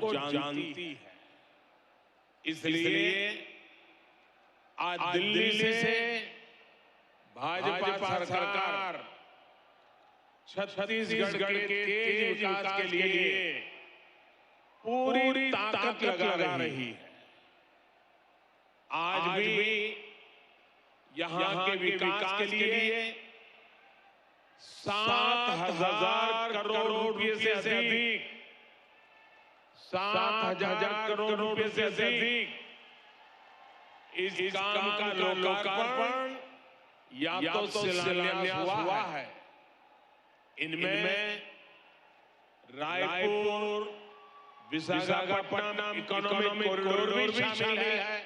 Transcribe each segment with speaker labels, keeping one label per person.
Speaker 1: को जानती है। इसलिए आज दिल्ली से भाजपा सरकार छत्तीसगढ़ के तेज विकास के लिए पूरी ताकत लगा रही है। आज भी यहाँ के विकास के लिए 7,000 करोड़ रुपए से अधिक 7,000 करोड़ रुपए से अधिक इस काम का लोकार्पण या तो शिलान्यास हुआ है। इनमें रायपुर विशाखापट्टनम इकोनॉमिक कॉरिडोर भी शामिल है।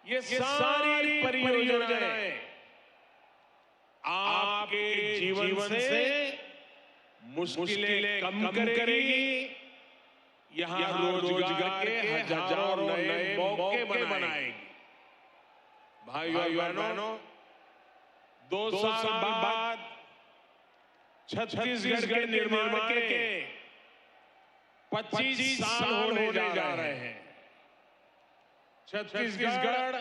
Speaker 1: ये सारी परियोजनाएं आपके जीवन से मुश्किलें कम करेगी, यहाँ रोजगार के हजारों नए मौके बनाएगी। भाइयों बहनों, 2 साल बाद छत्तीसगढ़ के निर्माण के 25 साल होने जा रहे हैं। छत्तीसगढ़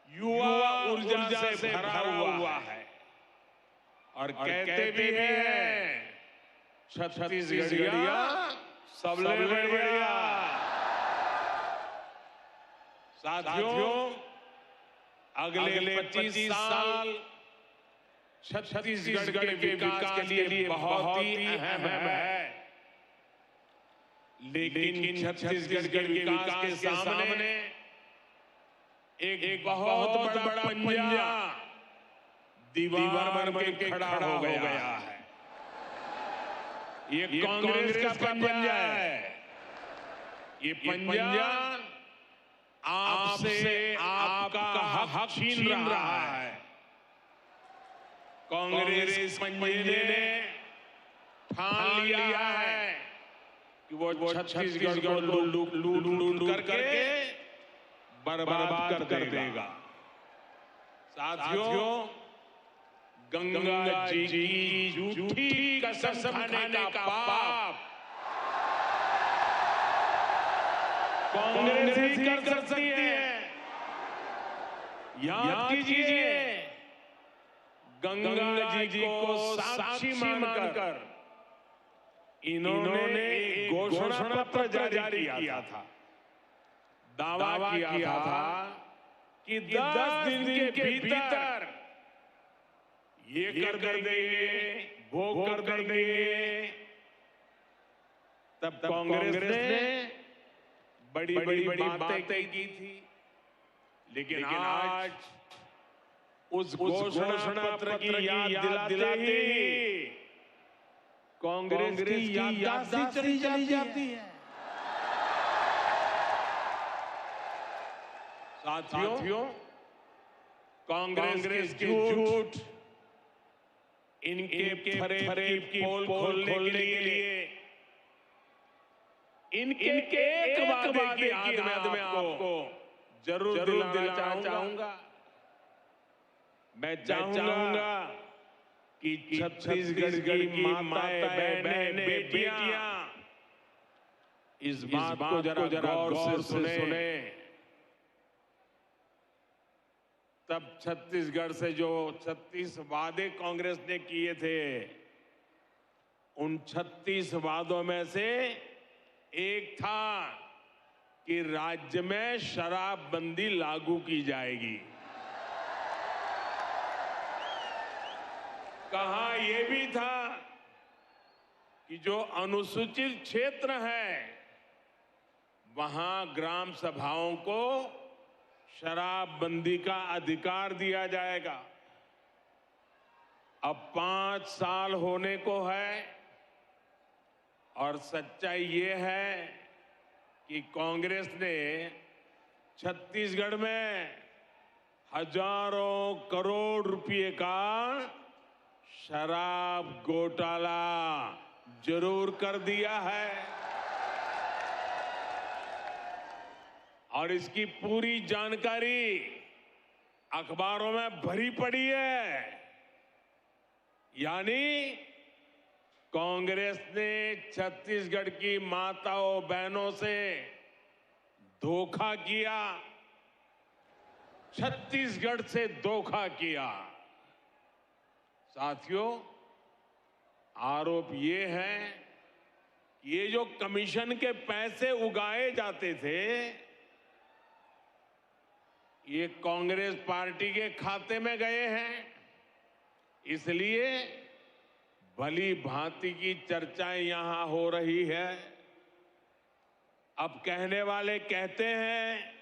Speaker 1: युवा ऊर्जा से भरा हुआ है और कहते भी हैं छत्तीसगढ़िया सबले बढ़िया। साथियों, अगले 25 साल छत्तीसगढ़ के विकास के लिए बहुत ही अहम है। लेकिन छत्तीसगढ़ के विकास के सामने एक बहुत बड़ा पंजा दीवार बन के खड़ा हो गया है। ये कांग्रेस का पंजा है। ये पंजा आपसे आपका हक छीन रहा है। कांग्रेस पंजे ने ठान लिया है कि वो छत्तीसगढ़ को लूट करके बर्बाद कर देगा। साथियों, गंगा जी की झूठी कसम खाने का पाप कांग्रेस ही कर सकती है। याद कीजिए, गंगा जी को साक्षी मानकर इन्होंने एक घोषणा पत्र जारी किया था। दावा किया था कि 10 दिन के भीतर ये कर देंगे, वो कर देंगे। तब कांग्रेस ने बड़ी बातें की थी। लेकिन आज उस घोषणा पत्र की याद दिलाते ही कांग्रेस की याददाश्त चली जाती है। साथियों, कांग्रेस के झूठ इनके फरे की पोल खोलने के लिए इनके एक वादे की याद में आपको जरूर दिलाना चाहूंगा। मैं चाहूंगा कि छत्तीसगढ़ की माताएं, बहनें, बेटियां इस बात को जरा गौर से सुने। तब छत्तीसगढ़ से जो 36 वादे कांग्रेस ने किए थे, उन 36 वादों में से एक था कि राज्य में शराबबंदी लागू की जाएगी। कहा यह भी था कि जो अनुसूचित क्षेत्र है वहां ग्राम सभाओं को शराबबंदी का अधिकार दिया जाएगा। अब 5 साल होने को है और सच्चाई ये है कि कांग्रेस ने छत्तीसगढ़ में हजारों करोड़ रुपए का शराब घोटाला जरूर कर दिया है और इसकी पूरी जानकारी अखबारों में भरी पड़ी है। यानी कांग्रेस ने छत्तीसगढ़ की माताओं बहनों से धोखा किया, छत्तीसगढ़ से धोखा किया। साथियों, आरोप ये है कि ये जो कमीशन के पैसे उगाए जाते थे, ये कांग्रेस पार्टी के खाते में गए हैं। इसलिए भली भांति की चर्चाएं यहां हो रही है। अब कहने वाले कहते हैं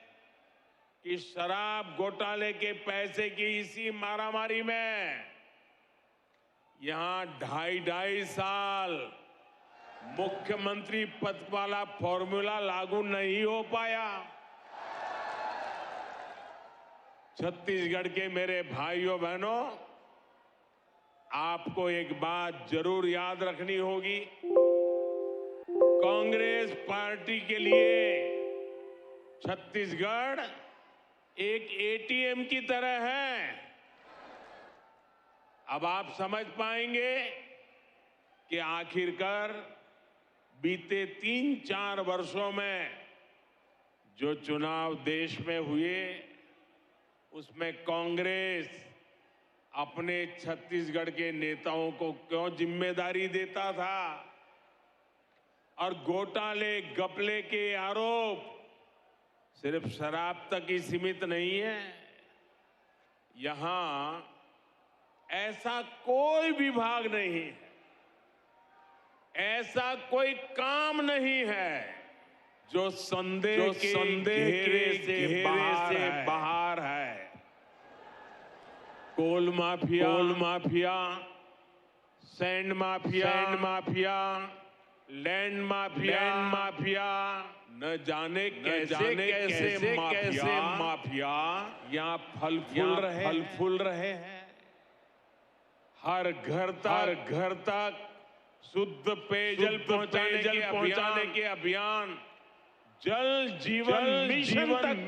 Speaker 1: कि शराब घोटाले के पैसे की इसी मारामारी में यहां 2.5 साल मुख्यमंत्री पद वाला फॉर्मूला लागू नहीं हो पाया। छत्तीसगढ़ के मेरे भाइयों बहनों, आपको एक बात जरूर याद रखनी होगी। कांग्रेस पार्टी के लिए छत्तीसगढ़ एक एटीएम की तरह है। अब आप समझ पाएंगे कि आखिरकार बीते 3-4 वर्षों में जो चुनाव देश में हुए, उसमें कांग्रेस अपने छत्तीसगढ़ के नेताओं को क्यों जिम्मेदारी देता था, और घोटाले घपले के आरोप सिर्फ शराब तक ही सीमित नहीं है। यहां ऐसा कोई विभाग नहीं है, ऐसा कोई काम नहीं है जो संदेह के घेरे से बाहर है। Coal mafia, sand mafia, land mafia, न जाने कैसे माफिया यहाँ फल फूल रहे हैं। हर घर तक शुद्ध पेयजल पहुंचाने के अभियान, जल जीवन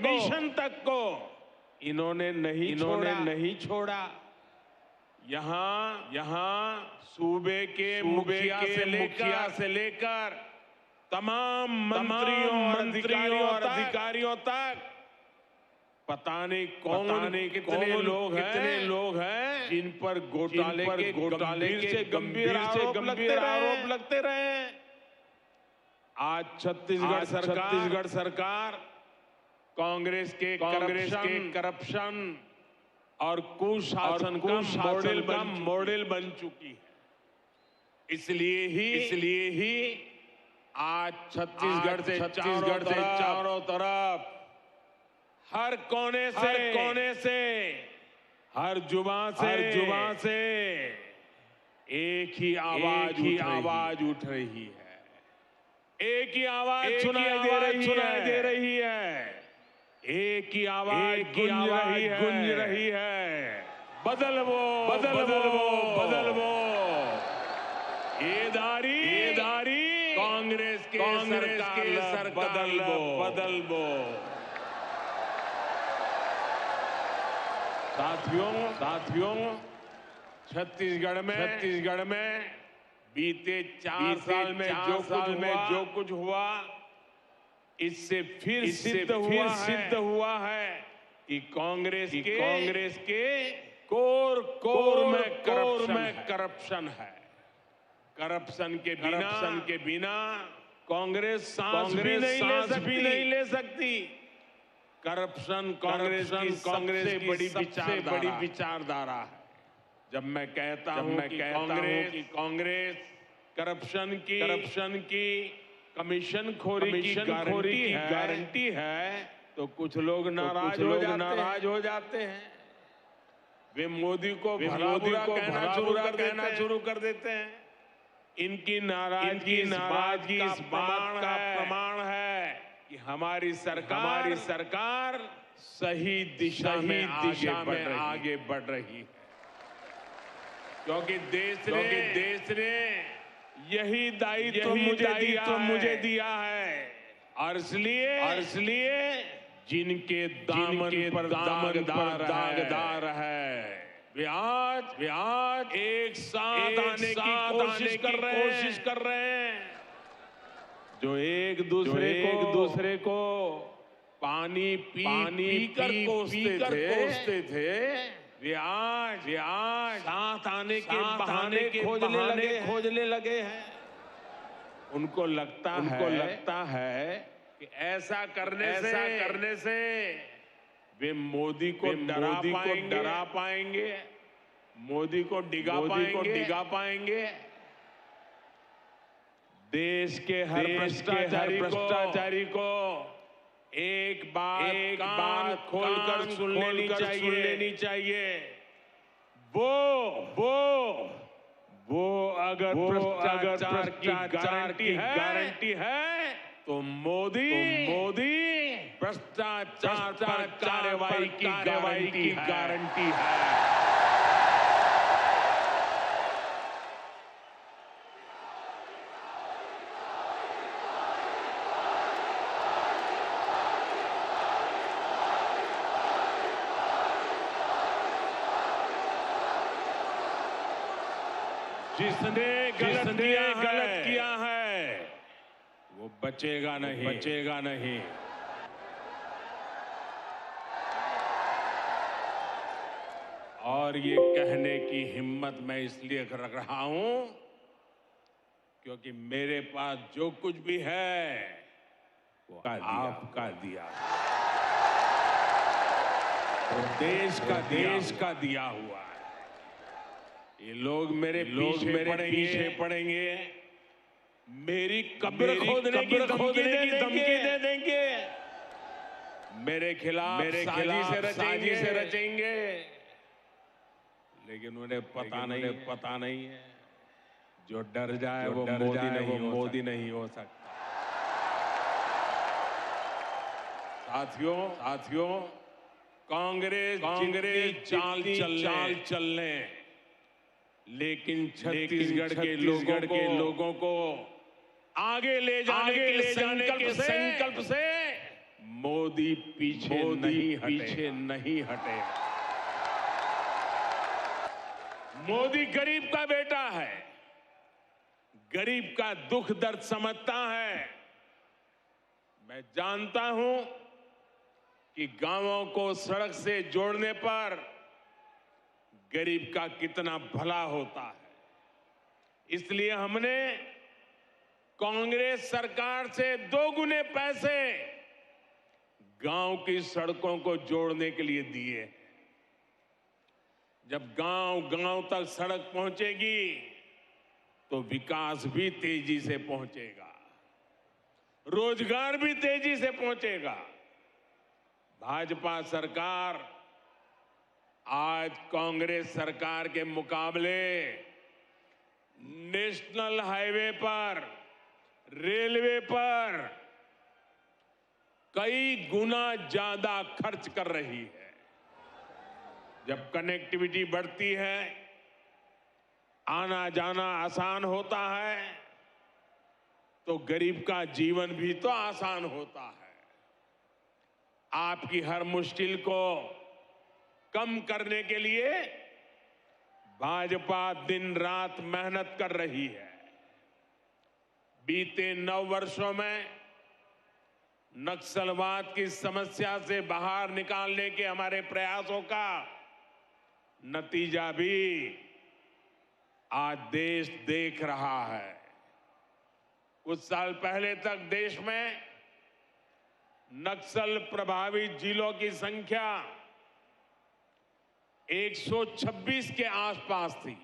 Speaker 1: मिशन तक को इन्होंने नहीं छोड़ा। यहाँ सूबे के मुखिया से लेकर तमाम मंत्रियों और अधिकारियों तक पता नहीं कितने लोग हैं जिन पर घोटाले के गंभीर आरोप लगते रहे। आज छत्तीसगढ़ सरकार कांग्रेस के करप्शन और कुशासन का मॉडल बन चुकी है। इसलिए ही आज छत्तीसगढ़ से चारों तरफ हर कोने से हर जुबान से एक ही आवाज उठ रही है। एक ही आवाज सुनाई दे रही है। एक ही आवाज गूंज रही है। बदलवो। ये दारी कांग्रेस के सरकार बदलवो। साथियों, छत्तीसगढ़ में बीते 4 साल में जो कुछ हुआ, इससे फिर सिद्ध हुआ है कि कांग्रेस के कोर में करप्शन है। करप्शन के बिना कांग्रेस सांस भी नहीं ले सकती। करप्शन कांग्रेस की सबसे बड़ी विचारधारा है। जब मैं कहता हूं कि कांग्रेस करप्शन की कमीशन खोरी की गारंटी है, तो कुछ लोग नाराज हो जाते हैं। वे मोदी को भला बुरा कहना शुरू कर देते हैं। इनकी नाराजगी इस बात का प्रमाण है कि हमारी सरकार सही दिशा में आगे बढ़ रही है। क्योंकि देश ने यही दायित्व मुझे दिया है, और इसलिए जिनके दामन पर दागदार है, वे आज एक साथ आने की कोशिश कर रहे हैं। जो एक दूसरे को पानी पी कर कोसते थे, वे आज साथ आने के बहाने खोजने लगे हैं। उनको लगता है कि ऐसा करने से वे मोदी को डरा पाएंगे, मोदी को डिगा पाएंगे। देश के हर भ्रष्टाचारी को एक बात खोलकर सुन लेनी चाहिए। वो अगर भ्रष्टाचार की गारंटी है तो मोदी भ्रष्टाचार पर कार्रवाई की गारंटी है। जिसने गलत किया है वो बचेगा नहीं। और ये कहने की हिम्मत मैं इसलिए रख रहा हूं क्योंकि मेरे पास जो कुछ भी है वो आपका दिया, तो देश का दिया हुआ है। ये लोग मेरे पीछे पड़ेंगे, मेरी कब्र खोदने की धमकी दे देंगे, मेरे खिलाफ साजिश से रचेंगे। लेकिन उन्हें पता नहीं है जो डर जाए वो मोदी नहीं हो सकता। साथियों, कांग्रेस चाल चलने, लेकिन छत्तीसगढ़ के लोगों को आगे ले जाने के संकल्प से मोदी पीछे नहीं हटेगा। मोदी गरीब का बेटा है, गरीब का दुख दर्द समझता है। मैं जानता हूं कि गांवों को सड़क से जोड़ने पर गरीब का कितना भला होता है। इसलिए हमने कांग्रेस सरकार से 2 गुने पैसे गांव की सड़कों को जोड़ने के लिए दिए। जब गांव तक सड़क पहुंचेगी तो विकास भी तेजी से पहुंचेगा, रोजगार भी तेजी से पहुंचेगा। भाजपा सरकार आज कांग्रेस सरकार के मुकाबले नेशनल हाईवे पर, रेलवे पर कई गुना ज्यादा खर्च कर रही है। जब कनेक्टिविटी बढ़ती है, आना जाना आसान होता है, तो गरीब का जीवन भी तो आसान होता है। आपकी हर मुश्किल को कम करने के लिए भाजपा दिन रात मेहनत कर रही है। बीते 9 वर्षों में नक्सलवाद की समस्या से बाहर निकालने के हमारे प्रयासों का नतीजा भी आज देश देख रहा है। कुछ साल पहले तक देश में नक्सल प्रभावित जिलों की संख्या 126 के आसपास थी।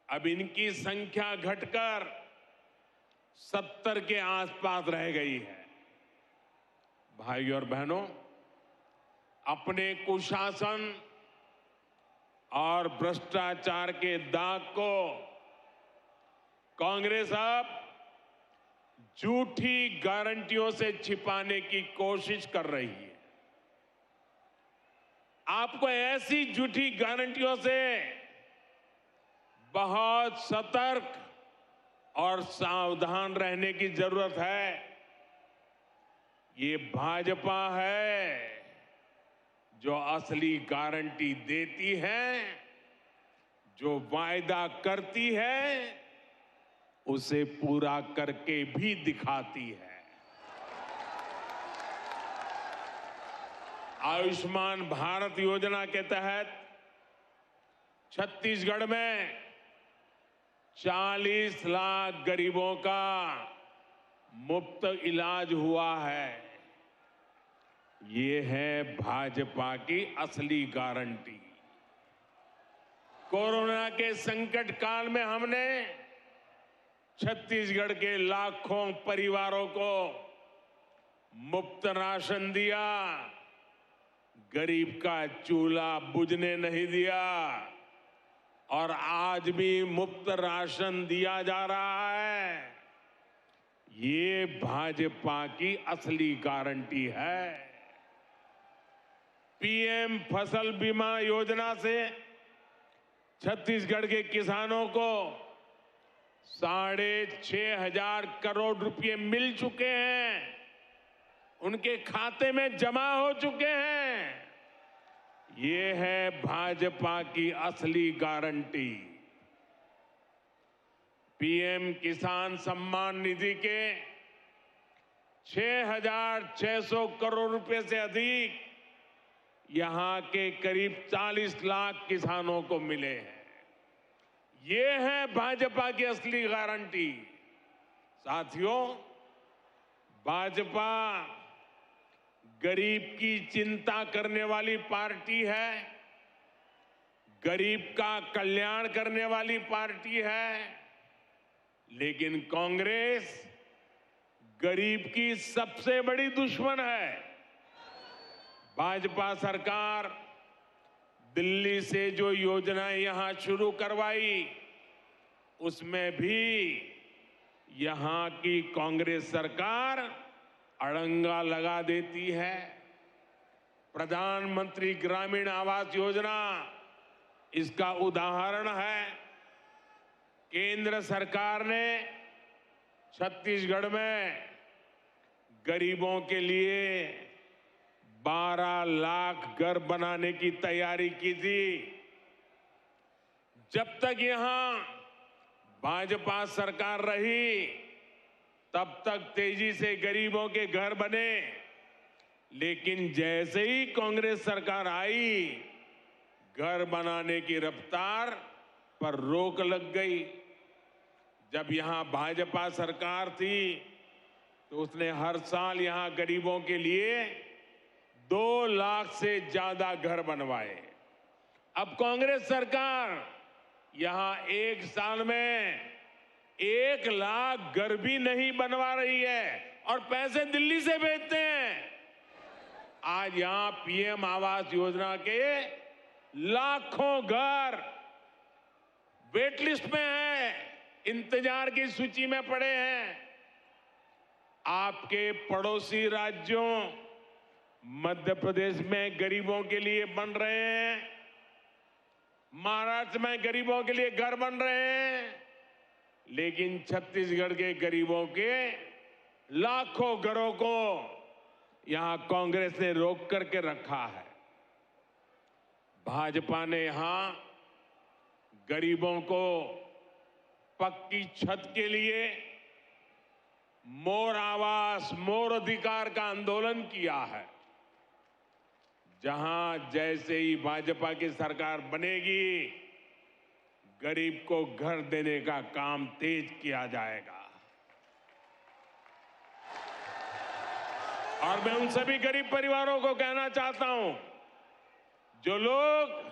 Speaker 1: अब इनकी संख्या घटकर 70 के आसपास रह गई है। भाइयों और बहनों, अपने कुशासन और भ्रष्टाचार के दाग को कांग्रेस अब झूठी गारंटियों से छिपाने की कोशिश कर रही है। आपको ऐसी झूठी गारंटियों से बहुत सतर्क और सावधान रहने की जरूरत है। ये भाजपा है जो असली गारंटी देती है, जो वायदा करती है, उसे पूरा करके भी दिखाती है। आयुष्मान भारत योजना के तहत छत्तीसगढ़ में 40 लाख गरीबों का मुफ्त इलाज हुआ है। ये है भाजपा की असली गारंटी। कोरोना के संकट काल में हमने छत्तीसगढ़ के लाखों परिवारों को मुफ्त राशन दिया, गरीब का चूल्हा बुझने नहीं दिया और आज भी मुफ्त राशन दिया जा रहा है। ये भाजपा की असली गारंटी है। पीएम फसल बीमा योजना से छत्तीसगढ़ के किसानों को 6,500 करोड़ रुपए मिल चुके हैं, उनके खाते में जमा हो चुके हैं। ये है भाजपा की असली गारंटी। पीएम किसान सम्मान निधि के 6,600 करोड़ रुपए से अधिक यहां के करीब 40 लाख किसानों को मिले हैं। ये है भाजपा की असली गारंटी। साथियों, भाजपा गरीब की चिंता करने वाली पार्टी है, गरीब का कल्याण करने वाली पार्टी है, लेकिन कांग्रेस गरीब की सबसे बड़ी दुश्मन है। भाजपा सरकार दिल्ली से जो योजनाएं यहां शुरू करवाई, उसमें भी यहां की कांग्रेस सरकार अड़ंगा लगा देती है। प्रधानमंत्री ग्रामीण आवास योजना इसका उदाहरण है। केंद्र सरकार ने छत्तीसगढ़ में गरीबों के लिए 12 लाख घर बनाने की तैयारी की थी। जब तक यहां भाजपा सरकार रही, तब तक तेजी से गरीबों के घर बने, लेकिन जैसे ही कांग्रेस सरकार आई, घर बनाने की रफ्तार पर रोक लग गई। जब यहां भाजपा सरकार थी तो उसने हर साल यहां गरीबों के लिए 2 लाख से ज्यादा घर बनवाए। अब कांग्रेस सरकार यहां एक साल में 1 लाख घर भी नहीं बनवा रही है और पैसे दिल्ली से भेजते हैं। आज यहां पीएम आवास योजना के लाखों घर वेट लिस्ट में हैं, इंतजार की सूची में पड़े हैं। आपके पड़ोसी राज्यों मध्य प्रदेश में गरीबों के लिए बन रहे हैं, महाराष्ट्र में गरीबों के लिए घर बन रहे हैं, लेकिन छत्तीसगढ़ के गरीबों के लाखों घरों को यहां कांग्रेस ने रोक करके रखा है। भाजपा ने यहां गरीबों को पक्की छत के लिए मोर आवास मोर अधिकार का आंदोलन किया है। जहां जैसे ही भाजपा की सरकार बनेगी, गरीब को घर देने का काम तेज किया जाएगा। और मैं उन सभी गरीब परिवारों को कहना चाहता हूं, जो लोग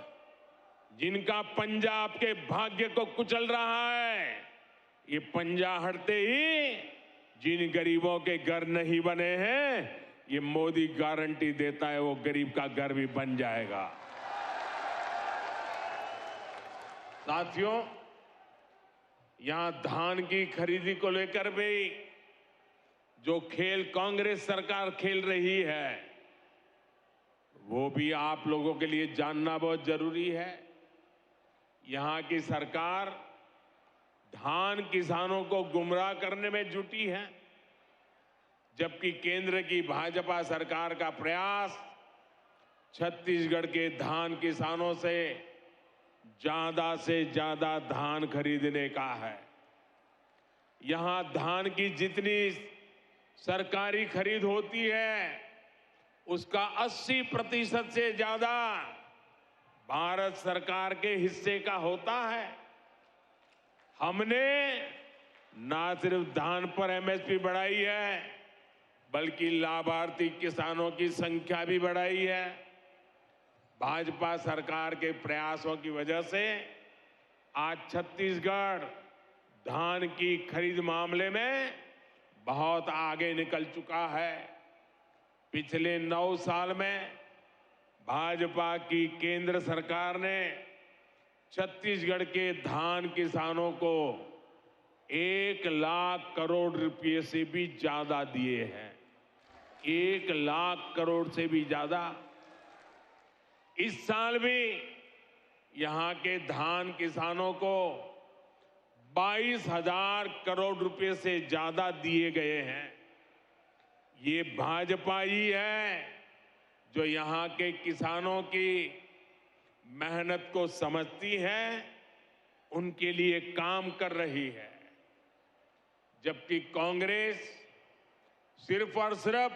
Speaker 1: जिनका पंजा आपके भाग्य को कुचल रहा है, ये पंजा हटते ही जिन गरीबों के घर नहीं बने हैं, ये मोदी गारंटी देता है वो गरीब का घर भी बन जाएगा। साथियों, यहां धान की खरीदी को लेकर भी जो खेल कांग्रेस सरकार खेल रही है, वो भी आप लोगों के लिए जानना बहुत जरूरी है। यहां की सरकार धान किसानों को गुमराह करने में जुटी है, जबकि केंद्र की भाजपा सरकार का प्रयास छत्तीसगढ़ के धान किसानों से ज्यादा धान खरीदने का है। यहां धान की जितनी सरकारी खरीद होती है उसका 80% से ज्यादा भारत सरकार के हिस्से का होता है। हमने ना सिर्फ धान पर एमएसपी बढ़ाई है बल्कि लाभार्थी किसानों की संख्या भी बढ़ाई है। भाजपा सरकार के प्रयासों की वजह से आज छत्तीसगढ़ धान की खरीद मामले में बहुत आगे निकल चुका है। पिछले 9 साल में भाजपा की केंद्र सरकार ने छत्तीसगढ़ के धान किसानों को 1 लाख करोड़ रुपए से भी ज्यादा दिए हैं। 1 लाख करोड़ से भी ज्यादा। इस साल भी यहां के धान किसानों को 22,000 करोड़ रुपए से ज्यादा दिए गए हैं। ये भाजपा ही है जो यहां के किसानों की मेहनत को समझती है, उनके लिए काम कर रही है। जबकि कांग्रेस सिर्फ और सिर्फ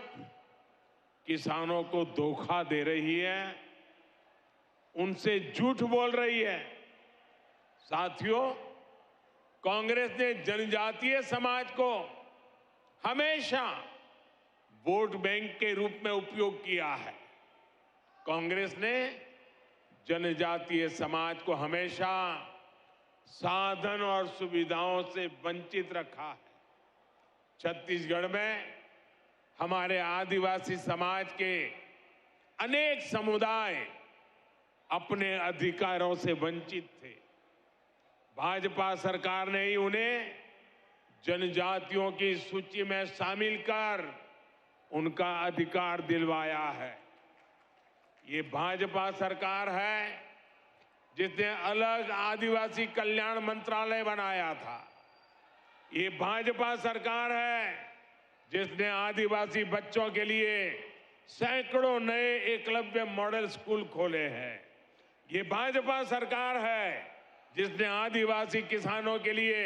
Speaker 1: किसानों को धोखा दे रही है, उनसे झूठ बोल रही है। साथियों, कांग्रेस ने जनजातीय समाज को हमेशा वोट बैंक के रूप में उपयोग किया है। कांग्रेस ने जनजातीय समाज को हमेशा साधन और सुविधाओं से वंचित रखा है। छत्तीसगढ़ में हमारे आदिवासी समाज के अनेक समुदाय अपने अधिकारों से वंचित थे। भाजपा सरकार ने ही उन्हें जनजातियों की सूची में शामिल कर उनका अधिकार दिलवाया है। ये भाजपा सरकार है जिसने अलग आदिवासी कल्याण मंत्रालय बनाया था। ये भाजपा सरकार है जिसने आदिवासी बच्चों के लिए सैकड़ों नए एकलव्य मॉडल स्कूल खोले हैं। ये भाजपा सरकार है जिसने आदिवासी किसानों के लिए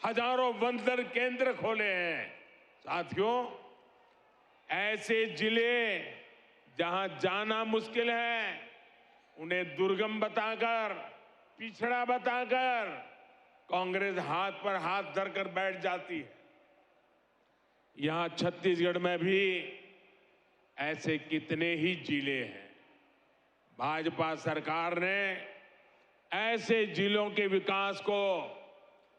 Speaker 1: हजारों वनधन केंद्र खोले हैं। साथियों, ऐसे जिले जहां जाना मुश्किल है, उन्हें दुर्गम बताकर, पिछड़ा बताकर कांग्रेस हाथ पर हाथ धरकर बैठ जाती है। यहां छत्तीसगढ़ में भी ऐसे कितने ही जिले हैं। भाजपा सरकार ने ऐसे जिलों के विकास को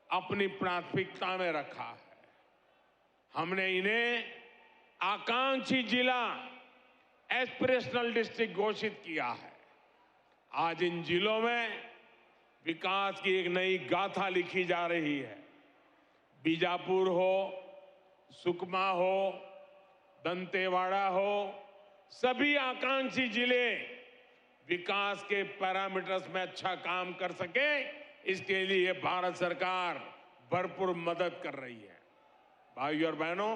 Speaker 1: अपनी प्राथमिकता में रखा है। हमने इन्हें आकांक्षी जिला, एस्पिरेशनल डिस्ट्रिक्ट घोषित किया है। आज इन जिलों में विकास की एक नई गाथा लिखी जा रही है। बीजापुर हो, सुकमा हो, दंतेवाड़ा हो, सभी आकांक्षी जिले विकास के पैरामीटर्स में अच्छा काम कर सके, इसके लिए भारत सरकार भरपूर मदद कर रही है। भाइयों और बहनों,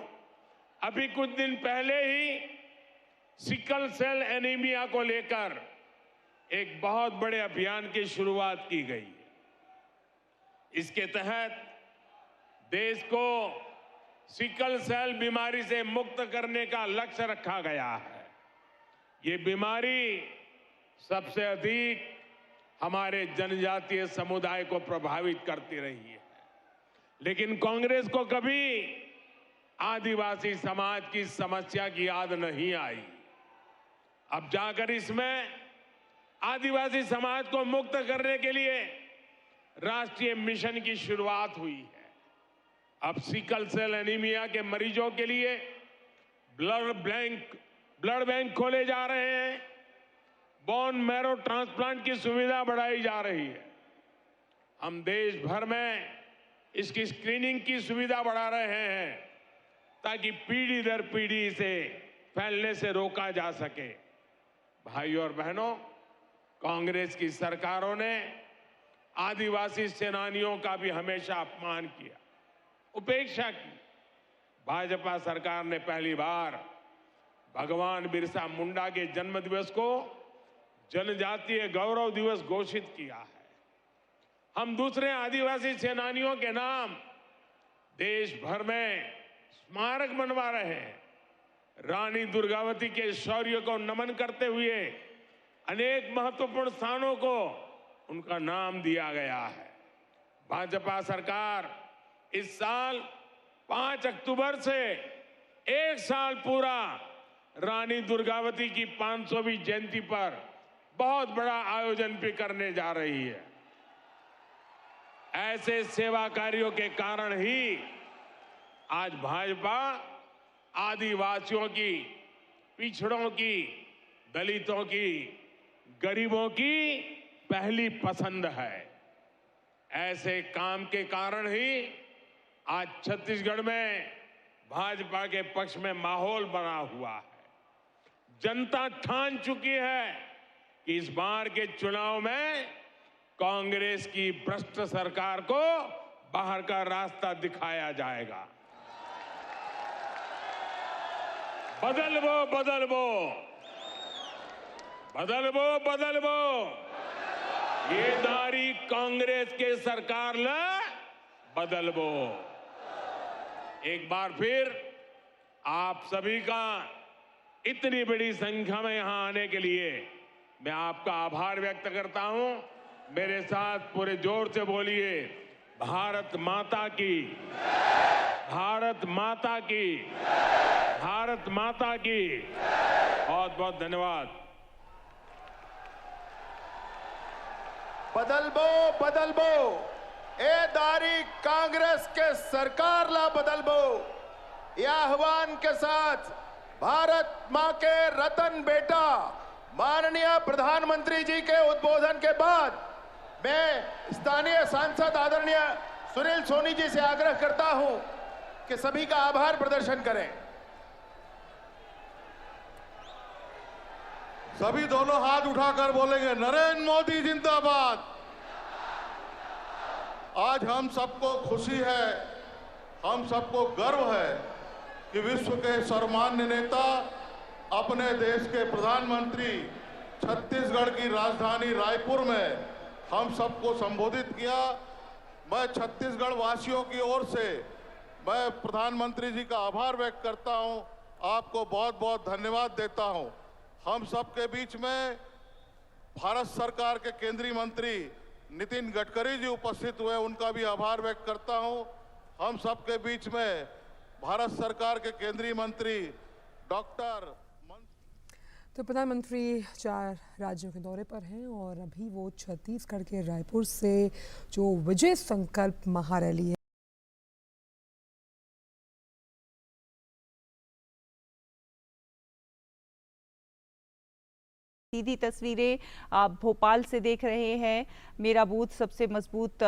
Speaker 1: अभी कुछ दिन पहले ही सिकल सेल एनीमिया को लेकर एक बहुत बड़े अभियान की शुरुआत की गई है। इसके तहत देश को सिकल सेल बीमारी से मुक्त करने का लक्ष्य रखा गया है। ये बीमारी सबसे अधिक हमारे जनजातीय समुदाय को प्रभावित करती रही है, लेकिन कांग्रेस को कभी आदिवासी समाज की समस्या की याद नहीं आई। अब जाकर इसमें आदिवासी समाज को मुक्त करने के लिए राष्ट्रीय मिशन की शुरुआत हुई है। अब सिकल सेल एनीमिया के मरीजों के लिए ब्लड बैंक खोले जा रहे हैं। बोन मैरो ट्रांसप्लांट की सुविधा बढ़ाई जा रही है। हम देश भर में इसकी स्क्रीनिंग की सुविधा बढ़ा रहे हैं ताकि पीढ़ी दर पीढ़ी इसे फैलने से रोका जा सके। भाइयों और बहनों, कांग्रेस की सरकारों ने आदिवासी सेनानियों का भी हमेशा अपमान किया, उपेक्षा की। भाजपा सरकार ने पहली बार भगवान बिरसा मुंडा के जन्म दिवस को जनजातीय गौरव दिवस घोषित किया है। हम दूसरे आदिवासी सेनानियों के नाम देश भर में स्मारक बनवा रहे हैं। रानी दुर्गावती के शौर्य को नमन करते हुए अनेक महत्वपूर्ण स्थानों को उनका नाम दिया गया है। भाजपा सरकार इस साल 5 अक्टूबर से एक साल पूरा रानी दुर्गावती की 500वीं जयंती पर बहुत बड़ा आयोजन भी करने जा रही है। ऐसे सेवा कार्यों के कारण ही आज भाजपा आदिवासियों की, पिछड़ों की, दलितों की, गरीबों की पहली पसंद है। ऐसे काम के कारण ही आज छत्तीसगढ़ में भाजपा के पक्ष में माहौल बना हुआ है। जनता ठान चुकी है कि इस बार के चुनाव में कांग्रेस की भ्रष्ट सरकार को बाहर का रास्ता दिखाया जाएगा। बदलबो बदलबो बदलबो बदलबो ये दारी कांग्रेस के सरकार ला बदलबो। एक बार फिर आप सभी का इतनी बड़ी संख्या में यहां आने के लिए मैं आपका आभार व्यक्त करता हूं। मेरे साथ पूरे जोर से बोलिए, भारत माता की, भारत माता की, भारत माता की। बहुत बहुत धन्यवाद।
Speaker 2: बदलबो बदलबो ए दारी कांग्रेस के सरकार ला बदलबो, यह आह्वान के साथ भारत मां के रतन बेटा माननीय प्रधानमंत्री जी के उद्बोधन के बाद मैं स्थानीय सांसद आदरणीय सुनील सोनी जी से आग्रह करता हूं कि सभी का आभार प्रदर्शन करें।
Speaker 3: सभी दोनों हाथ उठाकर बोलेंगे, नरेंद्र मोदी जिंदाबाद। आज हम सबको खुशी है, हम सबको गर्व है कि विश्व के सर्वमान्य नेता अपने देश के प्रधानमंत्री छत्तीसगढ़ की राजधानी रायपुर में हम सबको संबोधित किया। मैं छत्तीसगढ़ वासियों की ओर से मैं प्रधानमंत्री जी का आभार व्यक्त करता हूं, आपको बहुत बहुत धन्यवाद देता हूं। हम सबके बीच में भारत सरकार के केंद्रीय मंत्री नितिन गडकरी जी उपस्थित हुए, उनका भी आभार व्यक्त करता हूं। हम सबके बीच में भारत सरकार के केंद्रीय मंत्री डॉक्टर
Speaker 4: तो प्रधानमंत्री 4 राज्यों के दौरे पर हैं और अभी वो छत्तीसगढ़ के रायपुर से जो विजय संकल्प महारैली है
Speaker 5: सीधी तस्वीरें आप भोपाल से देख रहे हैं। मेरा बूथ सबसे मजबूत